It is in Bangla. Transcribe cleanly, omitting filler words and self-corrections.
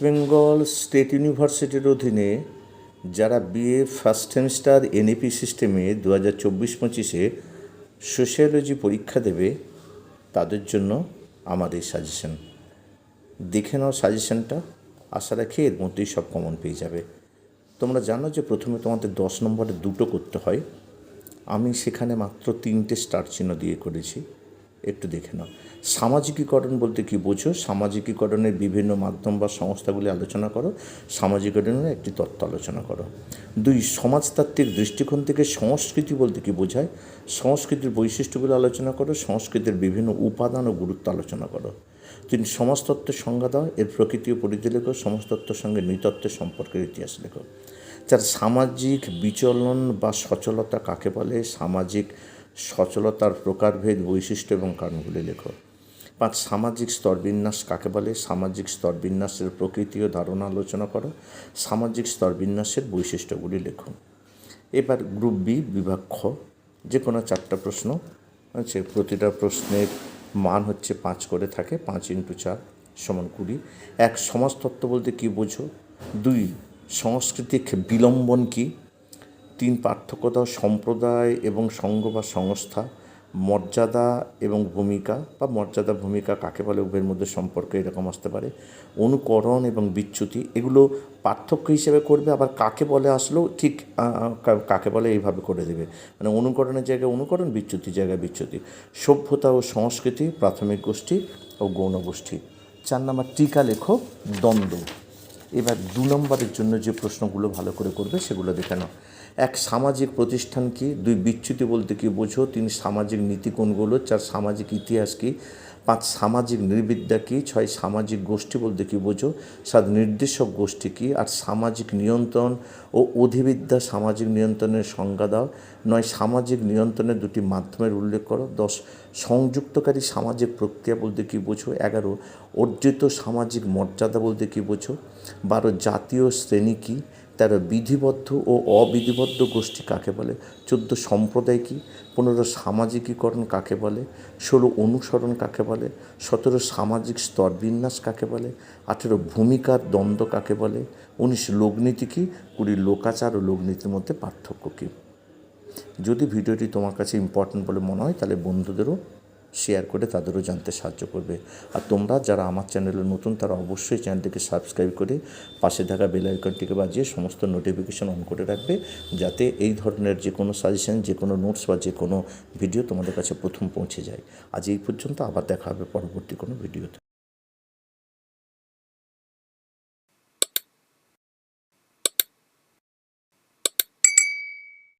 বেঙ্গল স্টেট ইউনিভার্সিটির অধীনে যারা বিএ ফার্স্ট সেমিস্টার এনইপি সিস্টেমে 2024-25-এ সোশিয়োলজি পরীক্ষা দেবে তাদের জন্য আমার এই সাজেশন। দেখে নাও সাজেশনটা, আশা রাখি এর মধ্যেই সব কমন পেয়ে যাবে। তোমরা জানো যে প্রথমে তোমাদের 10 নম্বরে দুটো করতে হয়, আমি সেখানে মাত্র 3টে স্টার চিহ্ন দিয়ে করেছি। একটু দেখে নাও। সামাজিকীকরণ বলতে কি বোঝো? সামাজিকীকরণের বিভিন্ন মাধ্যম বা সংস্থাগুলি আলোচনা করো। সামাজিকীকরণের একটি তত্ত্ব আলোচনা করো। 2, সমাজতাত্ত্বিক দৃষ্টিকোণ থেকে সংস্কৃতি বলতে কি বোঝায়? সংস্কৃতির বৈশিষ্ট্যগুলো আলোচনা করো। সংস্কৃতির বিভিন্ন উপাদান ও গুরুত্ব আলোচনা করো। 3, সমাজতত্ত্বের সংজ্ঞা দাও, এর প্রকৃতি ও পরিধি লেখো। সমাজতত্ত্বের সঙ্গে নৃতত্ত্বের সম্পর্কের ইতিহাস লেখো। 4, সামাজিক বিচলন বা সচলতা কাকে বলে? সামাজিক সচলতার প্রকারভেদ, বৈশিষ্ট্য এবং কারণগুলি লেখো। 5, সামাজিক স্তরবিন্যাস কাকে বলে? সামাজিক স্তরবিন্যাসের প্রকৃতি ও ধারণা আলোচনা করো। সামাজিক স্তরবিন্যাসের বৈশিষ্ট্যগুলি লেখো। এবার গ্রুপ বি বিভাগ খ, যে কোনো 4টা প্রশ্ন আছে। প্রতিটা প্রশ্নের মান হচ্ছে 5 করে থাকে। 5 × 4 = 20। 1, সমাজতত্ত্ব বলতে কী বোঝো? 2, সাংস্কৃতিক বিলম্বন কী? 3, পার্থক্য দাও সম্প্রদায় এবং সংঘ বা সংস্থা, মর্যাদা এবং ভূমিকা বা মর্যাদা ভূমিকা কাকে বলে, উভয়ের মধ্যে সম্পর্ক এরকম আসতে পারে। অনুকরণ এবং বিচ্যুতি, এগুলো পার্থক্য হিসেবে করবে, আবার কাকে বলে আসলেও ঠিক কাকে বলে এইভাবে করে দেবে। মানে অনুকরণের জায়গায় অনুকরণ, বিচ্যুতির জায়গায় বিচ্যুতি। সভ্যতা ও সংস্কৃতি, প্রাথমিক গোষ্ঠী ও গৌণ গোষ্ঠী। 4 নম্বর টিকা লেখো, দ্বন্দ্ব। এবার 2 নম্বরের জন্য যে প্রশ্নগুলো ভালো করে করবে সেগুলো দেখে নাও। 1, সামাজিক প্রতিষ্ঠান কী? 2, বিচ্যুতি বলতে কী বোঝো? 3, সামাজিক নীতি কোনগুলো? 4, সামাজিক ইতিহাস কী? 5, সামাজিক নৃবিদ্যা কী? 6, সামাজিক গোষ্ঠী বলতে কী বোঝো? 7, নির্দেশক গোষ্ঠী কী? 8, সামাজিক নিয়ন্ত্রণ ও অধিবিদ্যা, সামাজিক নিয়ন্ত্রণের সংজ্ঞা দাও। 9, সামাজিক নিয়ন্ত্রণের 2টি মাধ্যমের উল্লেখ করো। 10, সংযুক্তকারী সামাজিক প্রক্রিয়া বলতে কী বোঝো? 11, অর্জিত সামাজিক মর্যাদা বলতে কী বোঝো? 12, জাতীয় শ্রেণী কী? 13, বিধিবদ্ধ ও অবিধিবদ্ধ গোষ্ঠী কাকে বলে? 14, সম্প্রদায় কী? 15, সামাজিকীকরণ কাকে বলে? 16, অনুসরণ কাকে বলে? 17, সামাজিক স্তরবিন্যাস কাকে বলে? 18, ভূমিকার দ্বন্দ্ব কাকে বলে? 19, লোকনীতি কী? 20, লোকাচার ও লোকনীতির মধ্যে পার্থক্য কী? যদি ভিডিওটি তোমার কাছে ইম্পর্ট্যান্ট বলে মনে হয় তাহলে বন্ধুদেরও শেয়ার করে তাদেরও জানতে সাহায্য করবে। আর তোমরা যারা আমার চ্যানেলে নতুন তারা অবশ্যই চ্যানেলটিকে সাবস্ক্রাইব করে পাশে থাকা বেল আইকনটিকে বাজিয়ে সমস্ত নোটিফিকেশন অন করে রাখবে, যাতে এই ধরনের যে কোনো সাজেশন, যে কোনো নোটস বা যে কোনো ভিডিও তোমাদের কাছে প্রথম পৌঁছে যায়। আজ এই পর্যন্ত, আবার দেখা হবে পরবর্তী কোনো ভিডিওতে।